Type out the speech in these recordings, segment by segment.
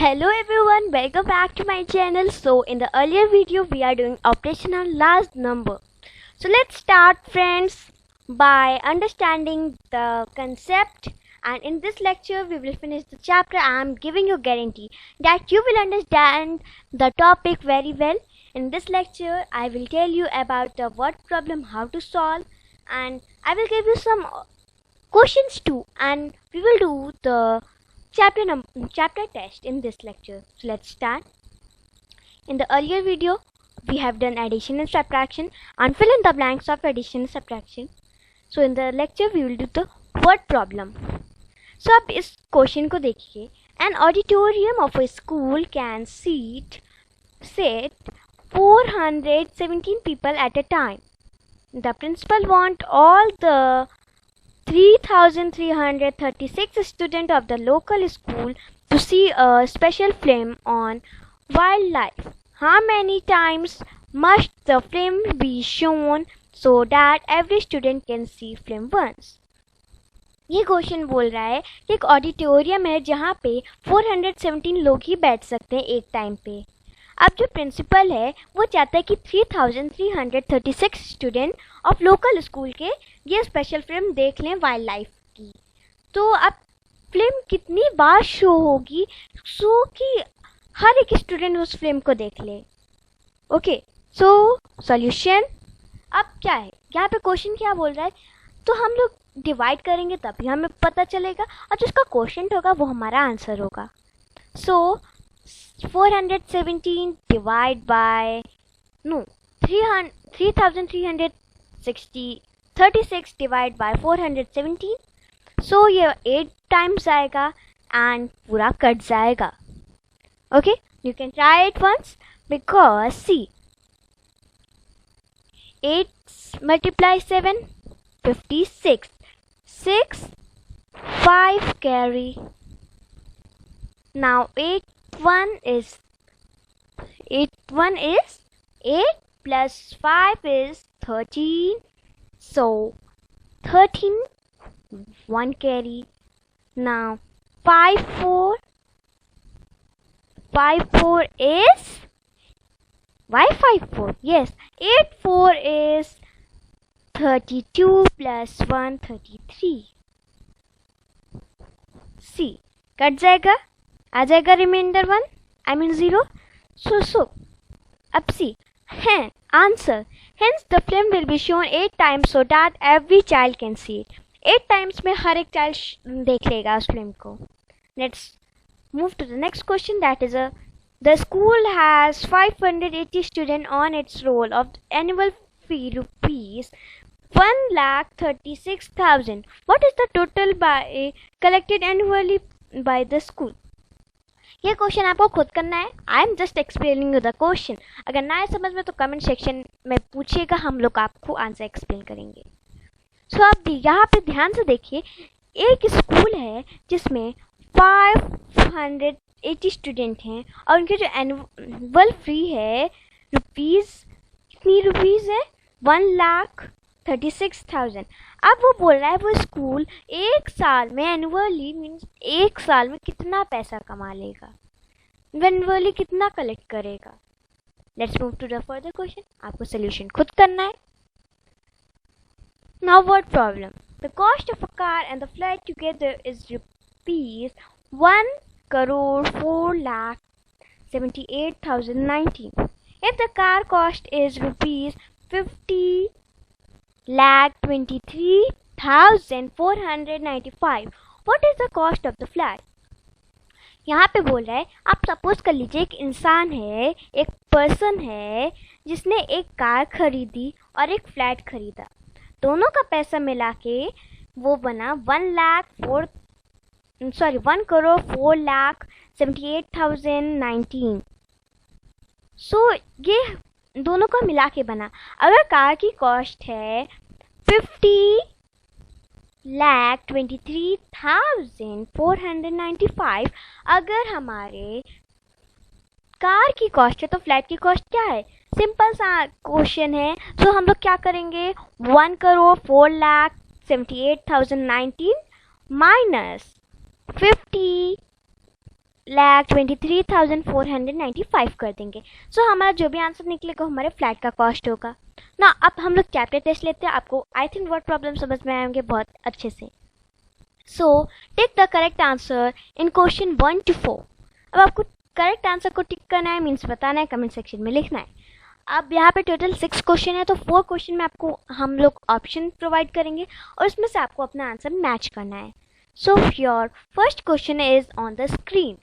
Hello everyone, welcome back to my channel. So in the earlier video we are doing operation on last number. So let's start friends by understanding the concept, and in this lecture we will finish the chapter. I am giving you guarantee that you will understand the topic very well. In this lecture I will tell you about the word problem, how to solve, and I will give you some questions too, and we will do the chapter test in this lecture. So let's start. In the earlier video we have done addition and subtraction and fill in the blanks of addition and subtraction. So in the lecture we will do the word problem. So अब इस question को देखिए. An auditorium of a school can sit 417 people at a time. The principal want all the 3,336 students of the local school to see a special film on wildlife. How many times must the film be shown so that every student can see film once? ये question बोल रहा है कि एक auditorium है जहाँ पे 417 लोग ही बैठ सकते हैं एक टाइम पे. अब जो प्रिंसिपल है वो चाहता है कि 3,336 स्टूडेंट ऑफ लोकल स्कूल के ये स्पेशल फिल्म देख लें वाइल्ड लाइफ की. तो अब फिल्म कितनी बार शो होगी सो कि हर एक स्टूडेंट उस फिल्म को देख ले. ओके, सो सॉल्यूशन अब क्या है, यहाँ पे क्वेश्चन क्या बोल रहा है, तो हम लोग डिवाइड करेंगे तभी हमें पता चलेगा और जिसका क्वेश्चन होगा वो हमारा आंसर होगा. सो 417 divide by 3,336 divide by 417. So ये 8 times आएगा and पूरा कट जाएगा. Okay, you can try it once because see 8 multiply 7 56 6 5 carry. Now 8 is 8 plus 5 is 13. So 13 1 carry. Now 5 4 is why 5 4? Yes, 8 4 is 32 plus 1 33. See, cut जाएगा, आ जाएगा reminder 1 I mean 0. So अब सी है answer. Hence the film will be shown 8 times so that every child can see it. 8 times में हर एक child देख लेगा उस film को. Let's move to the next question, that is the school has 580 students on its roll of annual fee rupees 1,36,000. What is the total by collected annually by the school? ये question आपको खुद करना है. I am just explaining you the question. अगर ना है समझ में तो कमेंट सेक्शन में पूछिएगा, हम लोग आपको आंसर एक्सप्लेन करेंगे. सो आप यहाँ पे ध्यान से देखिए, एक स्कूल है जिसमें 580 स्टूडेंट हैं और उनके जो एनुअल फी है कितनी रुपीज़ है 1,36,000. अब वो बोल रहा है वो स्कूल एक साल में एनुअली मीन्स एक साल में कितना पैसा कमा लेगा, एनुअली कितना कलेक्ट करेगा. Let's move to the further question. आपको सोल्यूशन खुद करना है. Now word problem. The cost of a car and the flight together is rupees 1,04,78,019. If the car cost is rupees 50,23,495, what is the cost of the flat? यहाँ पे बोल रहा है, आप सपोज कर लीजिए एक इंसान है, एक पर्सन है जिसने एक कार खरीदी और एक फ्लैट खरीदा. दोनों का पैसा मिला के वो बना 1,04,78,019. सो ये दोनों का मिला के बना. अगर कार की कॉस्ट है 50,23,495, अगर हमारे कार की कॉस्ट है तो फ्लैट की कॉस्ट क्या है. सिंपल सा क्वेश्चन है. सो हम लोग क्या करेंगे, 1,04,78,019 माइनस 50 5,23,495 कर देंगे। सो हमारा जो भी आंसर निकलेगा हमारे फ्लैट का कॉस्ट होगा ना। अब हम लोग चैप्टर टेस्ट लेते हैं। आपको आई थिंक वर्ड प्रॉब्लम समझ में आएंगे बहुत अच्छे से। So tick the correct answer in question 1 to 4। अब आपको करेक्ट आंसर को टिक करना है, मीन्स बताना है, कमेंट सेक्शन में लिखना है। अब यहाँ पे टोटल 6 क्वेश्चन है, तो 4 क्वेश्चन में आपको हम लोग ऑप्शन प्रोवाइड करेंगे और उसमें से आपको अपना आंसर मैच करना है। So your first question is on the screen.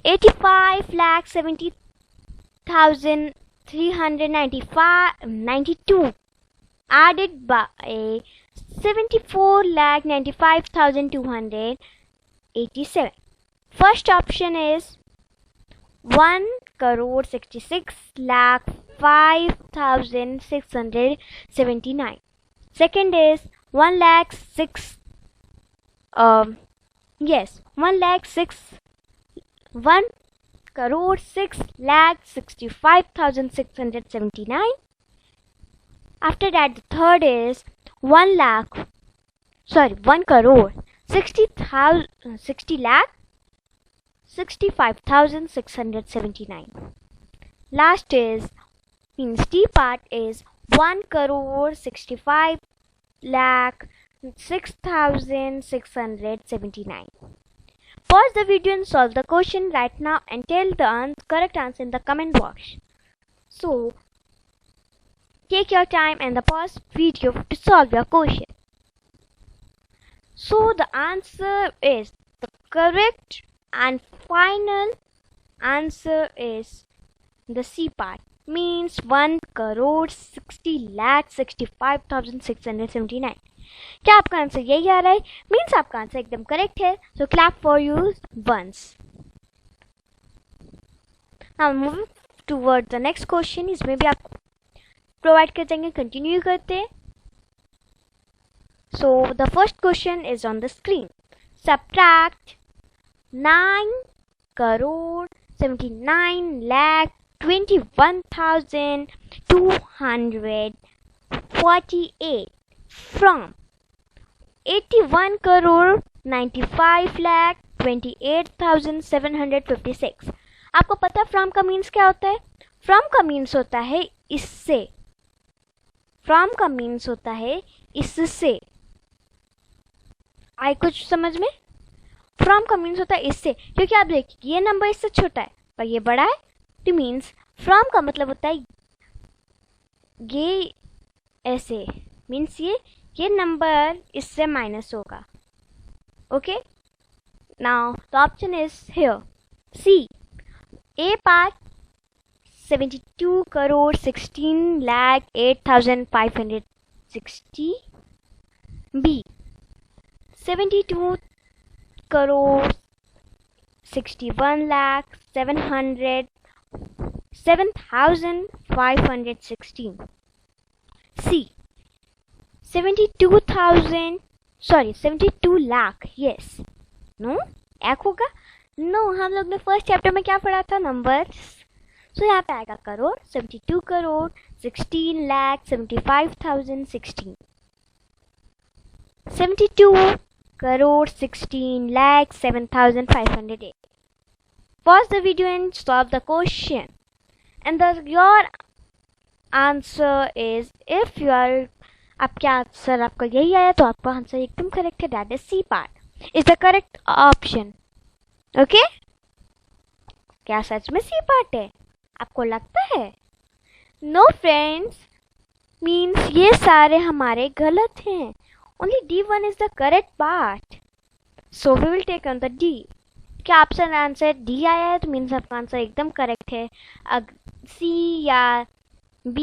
85,70,392 added by 74,95,287. First option is 1,66,05,679. Second is 1,06,1,06,1,65,679. After that, the third is 1,60,65,679. Last is means D part is 1,65,06,679. Pause the video and solve the question right now and tell the correct answer in the comment box. So take your time and the pause video to solve your question. So the answer is the correct and final answer is the C part, means 1,60,65,679. क्या आपका answer यही आ रहा है? Means आपका answer एकदम correct है। So clap for you once. Now moving toward the next question. इसमें भी आप प्रोवाइड कर देंगे, कंटिन्यू करते हैं। So the first question is on the screen. Subtract 9,79,21,248 from 81,95,28,756. आपको पता फ्रॉम का मीन्स क्या होता है? फ्रॉम का मीन्स होता है इससे। फ्रॉम का मीन्स होता है इससे। आए कुछ समझ में? फ्रॉम का मीन्स होता है इससे, क्योंकि आप देखिए ये नंबर इससे छोटा है पर ये बड़ा है, तो मीन्स फ्रॉम का मतलब होता है ये ऐसे, मीन्स ये नंबर इससे माइनस होगा। Okay, now the option is here C. A part 72,16,08,560. B 72,61,7,516. C 72 lakh. Yes, no एक होगा। नो, हम लोग ने फर्स्ट चैप्टर में क्या पढ़ा था? नंबर्स। सो यहाँ पे आएगा crore. 72 crore 16,75,016. 72 crore 16,07,508. Pause the video and solve the question. And your answer is, if your आपके आंसर आपका यही आया तो आपका आंसर एकदम करेक्ट है। That is C part is the correct option. Okay, क्या सच में सी पार्ट है? आपको लगता है? नो फ्रेंड्स, मीन्स ये सारे हमारे गलत हैं। Only D1 is the correct part. So we will take on the D। क्या आपका आंसर D आया है तो मीन्स आपका आंसर एकदम करेक्ट है। C या B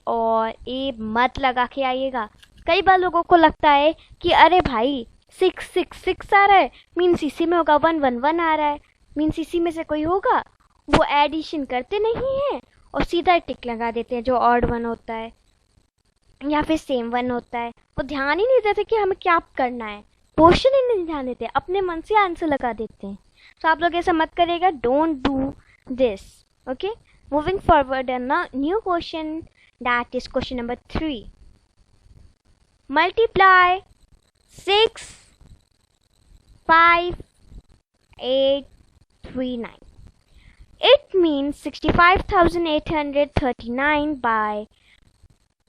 और A मत लगा के आइएगा। कई बार लोगों को लगता है कि अरे भाई 6 आ रहा है, मीन्स इसी में होगा। 1 आ रहा है, मीन्स इसी में से कोई होगा। वो एडिशन करते नहीं हैं और सीधा टिक लगा देते हैं जो ऑड 1 होता है या फिर सेम 1 होता है। वो ध्यान ही नहीं देते कि हमें क्या करना है, क्वेश्चन ही नहीं ध्यान देते, अपने मन से आंसर लगा देते हैं। तो आप लोग ऐसा मत करिएगा, don't do this. Okay, moving forward, a new question, that is question number 3. Multiply 6, 5, 8, 6,839. It means 65,839 by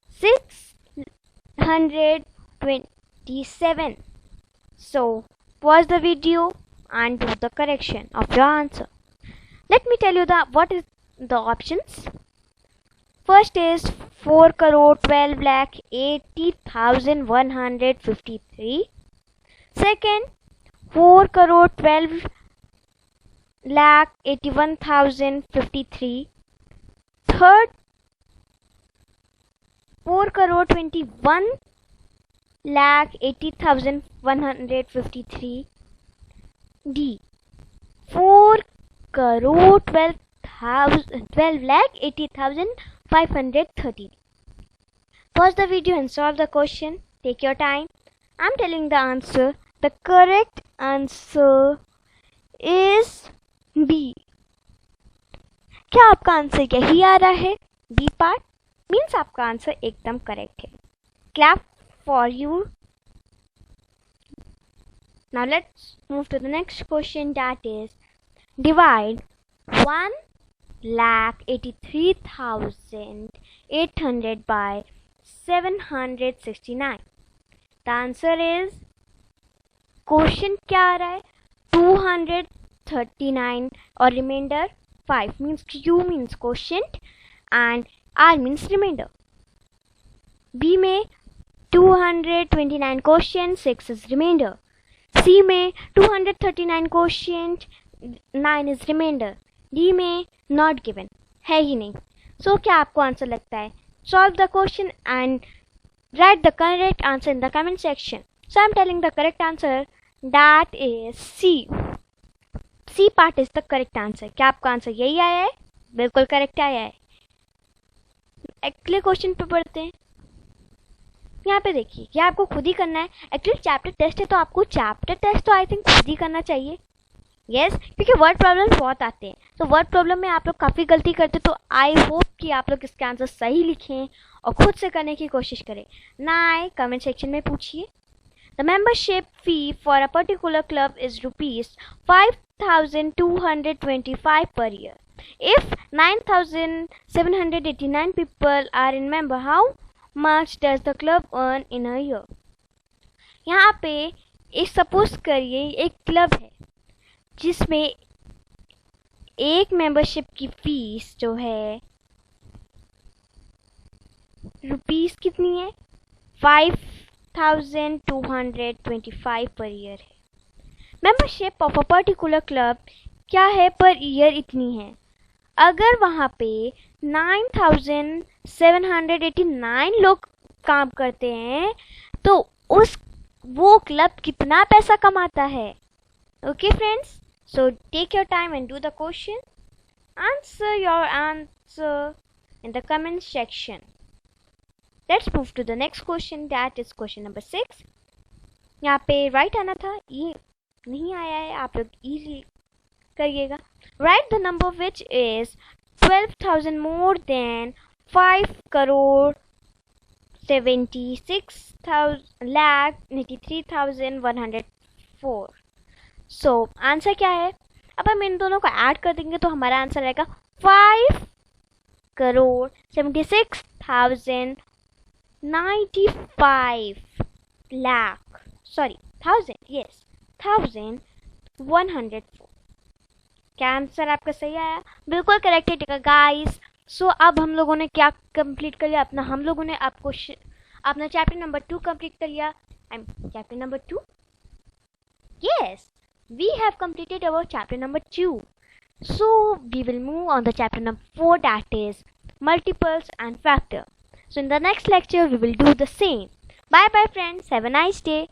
627. So pause the video and do the correction of your answer. Let me tell you what is the options. First is 4 crore 12 lakh 80,153. Second, 4 crore 12 lakh 81,053. Third, 4 crore 21 lakh 80,153. D, 4 crore 12 lakh 80,530. Pause the video and solve the question. Take your time. I'm telling the answer. The correct answer is B. क्या आपका answer यही आ रहा है? B part means आपका answer एकदम correct है. Clap for you. Now let's move to the next question, that is divide 1,83,800 by 769. The answer is, question क्या आ रहा है? 239 और reminder 5 means Q means quotient and R means remainder. B में 229 quotient, 6 is remainder. C में 239 quotient, 9 is remainder. D में not given, है ही नहीं. So क्या आपको आंसर लगता है? Solve the question and write the correct answer in the comment section. So I am telling the correct answer, that is C. C part is the correct answer. क्या आपका answer यही आया है? बिल्कुल करेक्ट आया है. अगले क्वेश्चन पे पढ़ते हैं. यहाँ पे देखिए, ये आपको खुद ही करना है. एक्चुअली चैप्टर टेस्ट है तो आपको चैप्टर टेस्ट तो आई थिंक खुद ही करना चाहिए. यस, क्योंकि वर्ड प्रॉब्लम बहुत आते हैं. तो वर्ड प्रॉब्लम में आप लोग काफ़ी गलती करते, तो आई होप कि आप लोग इसके आंसर सही लिखें और खुद से करने की कोशिश करें. ना आए कमेंट सेक्शन में पूछिए. The membership fee for a particular club is rupees 5,225 per year. If 9,789 people are in member, how much does the club earn in a year? यहाँ पे एक सपोज करिए एक क्लब है जिसमें एक मेंबरशिप की फीस जो है रुपीस कितनी है? 5,225 पर ईयर है. Membership of a particular club क्या है? पर ईयर इतनी है. अगर वहाँ पे 9,789 लोग काम करते हैं तो वो क्लब कितना पैसा कमाता है? Okay friends, so take your time and do the question. Answer your answer in the comment section. Let's move to the next question, that is question number 6. यहाँ पे राइट आना था, ये नहीं आया है. आप लोग इजी करिएगा. Write the number which is 12,000 more than 5 crore 76,83,104. So answer क्या है? अब हम इन दोनों को ऐड कर देंगे तो हमारा आंसर आएगा 5 crore 76,095 lakh. Sorry, 1,104. क्या आंसर आपका सही आया? बिल्कुल करेक्ट है गाइस. सो अब हम लोगों ने क्या कंप्लीट कर लिया? हम लोगों ने अपना चैप्टर नंबर 2 कंप्लीट कर लिया. Chapter number 2. Yes, we have completed our chapter number 2. So we will move on the chapter number 4, that is multiples and factor. So in the next lecture we will do the same. Bye bye friends, have a nice day.